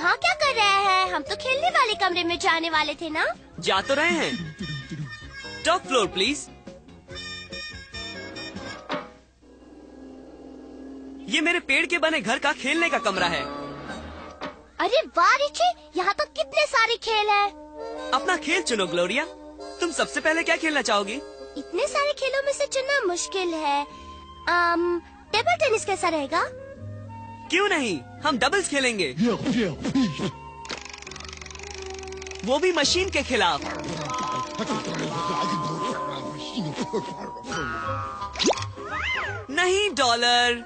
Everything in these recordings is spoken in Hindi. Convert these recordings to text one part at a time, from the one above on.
यहाँ क्या कर रहे हैं? हम तो खेलने वाले कमरे में जाने वाले थे ना। जा तो रहे हैं। Top floor please. ये मेरे पेड़ के बने घर का खेलने का कमरा है। अरे वाह रिची, यहाँ तो कितने सारे खेल हैं। अपना खेल चुनो ग्लोरिया। तुम सबसे पहले क्या खेलना चाहोगी? इतने सारे खेलों में से चुनना मुश्किल है। टेबल टेनिस कैसा रहेगा? क्यों नहीं, हम डबल्स खेलेंगे। वो भी मशीन के खिलाफ। नहीं डॉलर।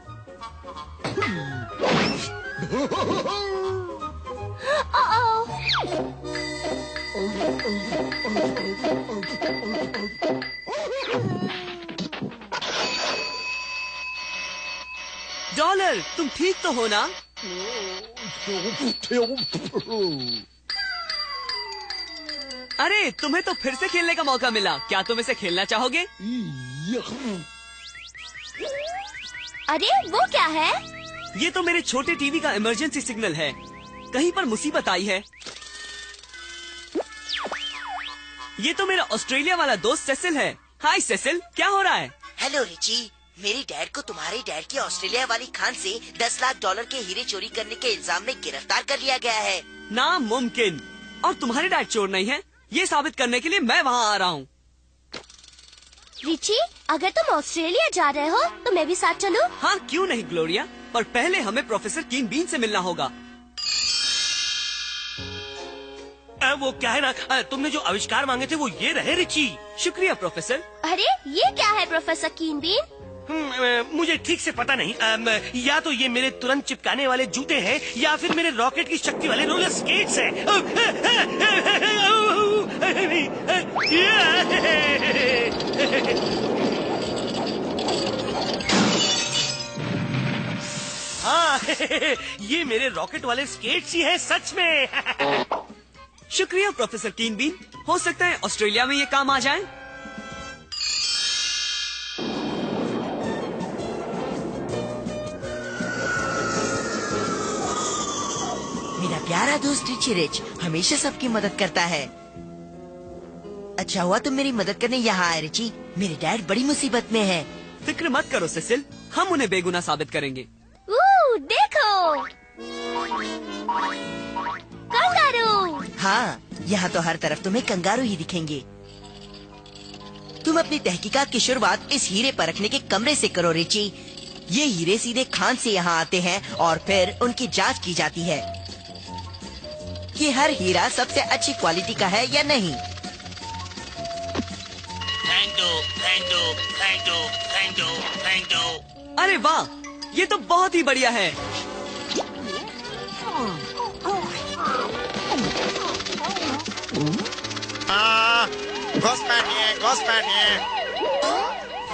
डॉलर, तुम ठीक तो हो ना? अरे तुम्हें तो फिर से खेलने का मौका मिला। क्या तुम इसे खेलना चाहोगे? अरे वो क्या है? ये तो मेरे छोटे टीवी का इमरजेंसी सिग्नल है। कहीं पर मुसीबत आई है। ये तो मेरा ऑस्ट्रेलिया वाला दोस्त सेसिल है। हाय सेसिल, क्या हो रहा है? हेलो रिची, मेरे डैड को तुम्हारे डैड की ऑस्ट्रेलिया वाली खान से 10 लाख डॉलर के हीरे चोरी करने के इल्जाम में गिरफ्तार कर लिया गया है। नामुमकिन। और तुम्हारे डैड चोर नहीं है, ये साबित करने के लिए मैं वहाँ आ रहा हूँ। रिची, अगर तुम ऑस्ट्रेलिया जा रहे हो तो मैं भी साथ चलूं? हाँ क्यों नहीं ग्लोरिया, पर पहले हमें प्रोफेसर कीन बीन से मिलना होगा। वो क्या है ना, तुमने जो आविष्कार मांगे थे वो ये रहे रिची। शुक्रिया प्रोफेसर। अरे ये क्या है प्रोफेसर कीन बीन? मुझे ठीक से पता नहीं। या तो ये मेरे तुरंत चिपकाने वाले जूते हैं या फिर मेरे रॉकेट की शक्ति वाले रोलर स्केट्स हैं। हाँ, ये मेरे रॉकेट वाले स्केट्स ही हैं सच में। शुक्रिया प्रोफेसर कीन बीन। हो सकता है ऑस्ट्रेलिया में ये काम आ जाए। मेरा प्यारा दोस्त रिची रिच हमेशा सबकी मदद करता है। अच्छा हुआ तुम मेरी मदद करने यहाँ आए रिची। मेरे डैड बड़ी मुसीबत में है। फिक्र मत करो सेसिल, हम उन्हें बेगुनाह साबित करेंगे। देखो कंगारू। हाँ, यहाँ तो हर तरफ तुम्हें कंगारू ही दिखेंगे। तुम अपनी तहकीकात की शुरुआत इस हीरे परखने के कमरे से करो रिची। ये हीरे सीधे खान से यहाँ आते हैं और फिर उनकी जांच की जाती है कि हर हीरा सबसे अच्छी क्वालिटी का है या नहीं। Thank you. अरे वाह, ये तो बहुत ही बढ़िया है।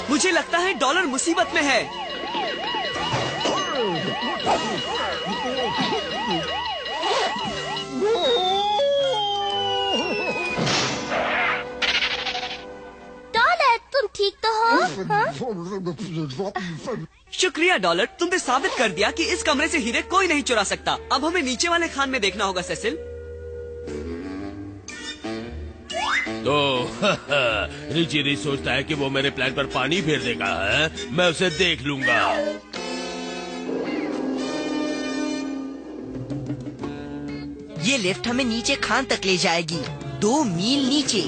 मुझे लगता है डॉलर मुसीबत में है। डॉलर, तुम ठीक तो हो? हाँ? शुक्रिया डॉलर, तुमने साबित कर दिया कि इस कमरे से हीरे कोई नहीं चुरा सकता। अब हमें नीचे वाले खान में देखना होगा सेसिल। तो रिची रिच सोचता है कि वो मेरे प्लान पर पानी फेर देगा है? मैं उसे देख लूंगा। ये लिफ्ट हमें नीचे खान तक ले जाएगी, 2 मील नीचे।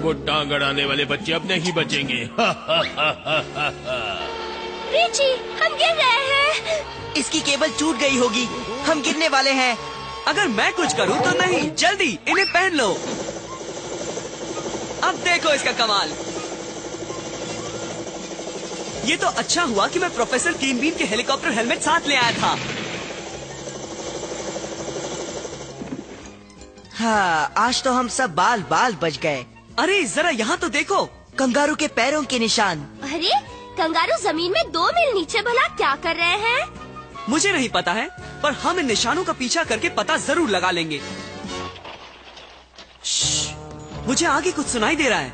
वो टांग अड़ाने वाले बच्चे अब नहीं बचेंगे। रिची, हम गिर रहे हैं। इसकी केबल टूट गई होगी, हम गिरने वाले हैं। अगर मैं कुछ करूं तो नहीं, जल्दी इन्हें पहन लो। अब देखो इसका कमाल। ये तो अच्छा हुआ कि मैं प्रोफेसर कीन बीन के हेलीकॉप्टर हेलमेट साथ ले आया था। हाँ, आज तो हम सब बाल बाल बच गए। अरे जरा यहाँ तो देखो, कंगारू के पैरों के निशान। अरे कंगारू जमीन में 2 मील नीचे भला क्या कर रहे हैं? मुझे नहीं पता है, पर हम इन निशानों का पीछा करके पता जरूर लगा लेंगे। मुझे आगे कुछ सुनाई दे रहा है।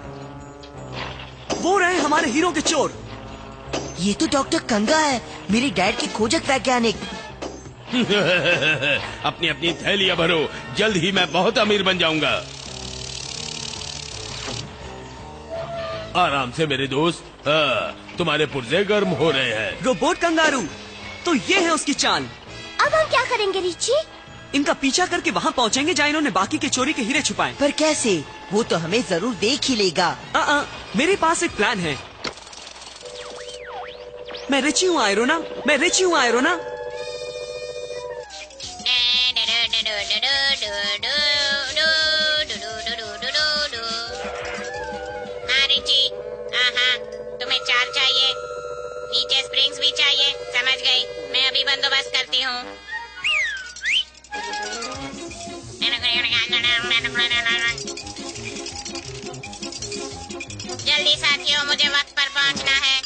वो रहे हमारे हीरो के चोर। ये तो डॉक्टर कंगा है, मेरी डैड के खोजक वैज्ञानिक। अपनी अपनी थैलियां भरो, जल्द ही मैं बहुत अमीर बन जाऊंगा। आराम से मेरे दोस्त, तुम्हारे पुर्जे गर्म हो रहे हैं। रोबोट कंगारू, तो ये है उसकी चाल। अब हम क्या करेंगे रिची? इनका पीछा करके वहाँ पहुँचेंगे जहाँ इन्होंने बाकी के चोरी के हीरे छुपाए। पर कैसे? वो तो हमें जरूर देख ही लेगा। मेरे पास एक प्लान है। मैं रिची हूँ आयरोना, मैं रिची हूँ आयरोना। हाँ रिची, हाँ तुम्हें चार चाहिए, नीचे स्प्रिंग्स भी चाहिए। समझ गई, मैं अभी बंदोबस्त करती हूँ। जल्दी साथियों, मुझे वक्त पर पहुँचना है।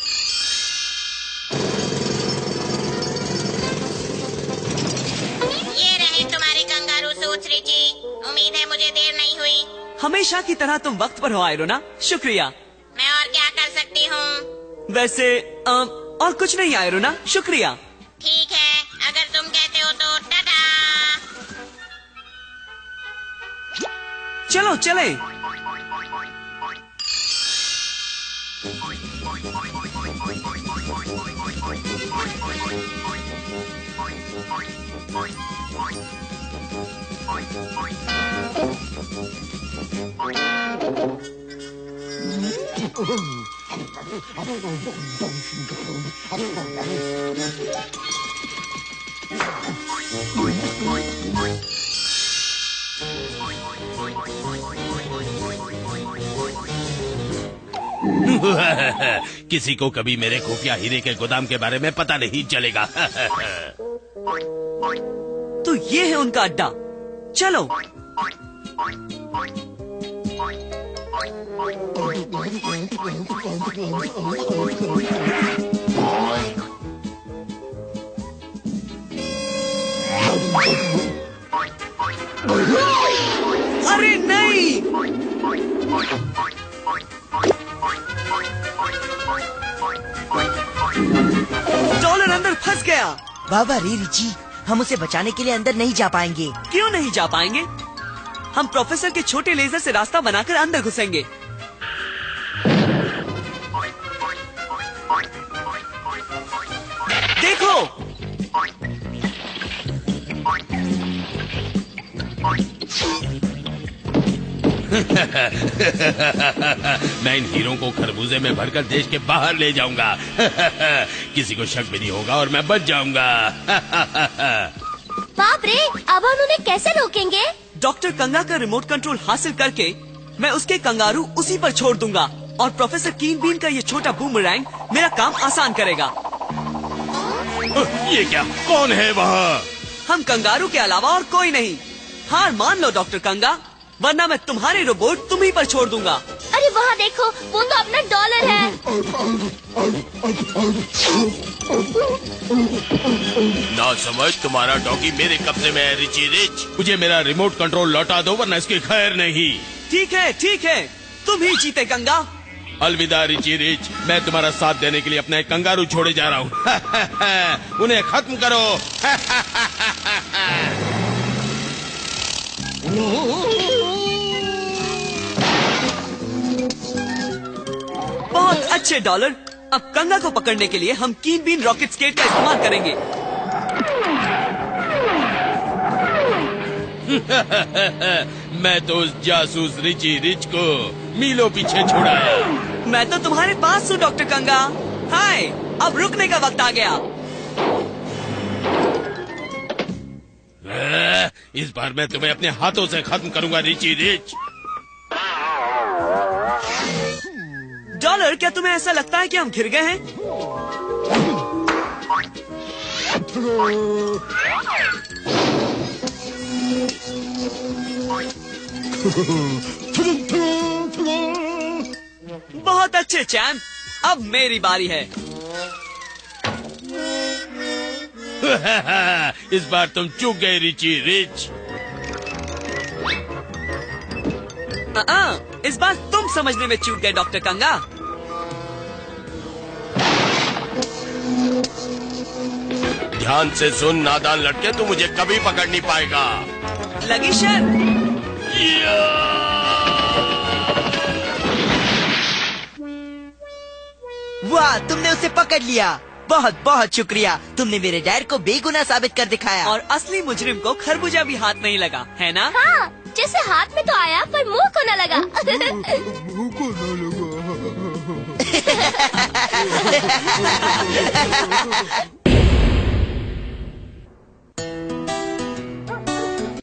ये रहे तुम्हारे कंगारू सूट्स रिची, उम्मीद है मुझे देर नहीं हुई। हमेशा की तरह तुम वक्त पर हो आयरोना, शुक्रिया। मैं और क्या कर सकती हूँ? वैसे और कुछ नहीं आयरोना, शुक्रिया। ठीक है, अगर तुम कहते हो तो टाटा। चलो चले। किसी को कभी मेरे खुफिया हीरे के गोदाम के बारे में पता नहीं चलेगा। तो ये है उनका अड्डा, चलो। अरे नहीं! डॉलर अंदर फंस गया। बाबा रे रिची, हम उसे बचाने के लिए अंदर नहीं जा पाएंगे। क्यों नहीं जा पाएंगे? हम प्रोफेसर के छोटे लेजर से रास्ता बनाकर अंदर घुसेंगे। देखो, मैं इन हीरों को खरबूजे में भरकर देश के बाहर ले जाऊंगा। किसी को शक भी नहीं होगा और मैं बच जाऊंगा। बाप रे, अब हम उन्हें कैसे रोकेंगे? डॉक्टर कंगा का रिमोट कंट्रोल हासिल करके मैं उसके कंगारू उसी पर छोड़ दूंगा और प्रोफेसर कीन बीन का ये छोटा बूमरैंग मेरा काम आसान करेगा। ये क्या? कौन है वहाँ? हम कंगारू के अलावा और कोई नहीं। हार मान लो डॉक्टर कंगा, वरना मैं तुम्हारे रोबोट तुम्ही पर छोड़ दूंगा। अरे वहाँ देखो, वो तो अपना डॉलर है। ना समझ, तुम्हारा डॉगी मेरे कब्जे में है रिची रिच। मुझे मेरा रिमोट कंट्रोल लौटा दो वरना इसकी खैर नहीं। ठीक है, तुम ही जीते कंगा। अलविदा रिची रिच, मैं तुम्हारा साथ देने के लिए अपना एक कंगारू छोड़े जा रहा हूँ। उन्हें खत्म करो। बहुत अच्छे डॉलर। अब कंगा को पकड़ने के लिए हम कीन बीन रॉकेट स्केट का इस्तेमाल करेंगे। मैं तो उस जासूस रिची रिच को मीलों पीछे छुड़ाया। मैं तो तुम्हारे पास हूँ डॉक्टर कंगा। हाय, अब रुकने का वक्त आ गया। इस बार मैं तुम्हें अपने हाथों से खत्म करूंगा रिची रिच। डॉलर, क्या तुम्हें ऐसा लगता है कि हम घिर गए हैं? बहुत अच्छे चैम्प, अब मेरी बारी है। इस बार तुम चूक गए रिची रिच। इस बार तुम समझने में चूक गए डॉक्टर कंगा। ध्यान से सुन नादान लड़के, तू मुझे कभी पकड़ नहीं पाएगा। लगी शर्त। वाह, तुमने उसे पकड़ लिया। बहुत बहुत शुक्रिया, तुमने मेरे डैड को बेगुनाह साबित कर दिखाया। और असली मुजरिम को खरबूजा भी हाथ नहीं लगा, है ना? हाँ, जैसे हाथ में तो आया पर मुंह को न लगा। मुंह को न लगा।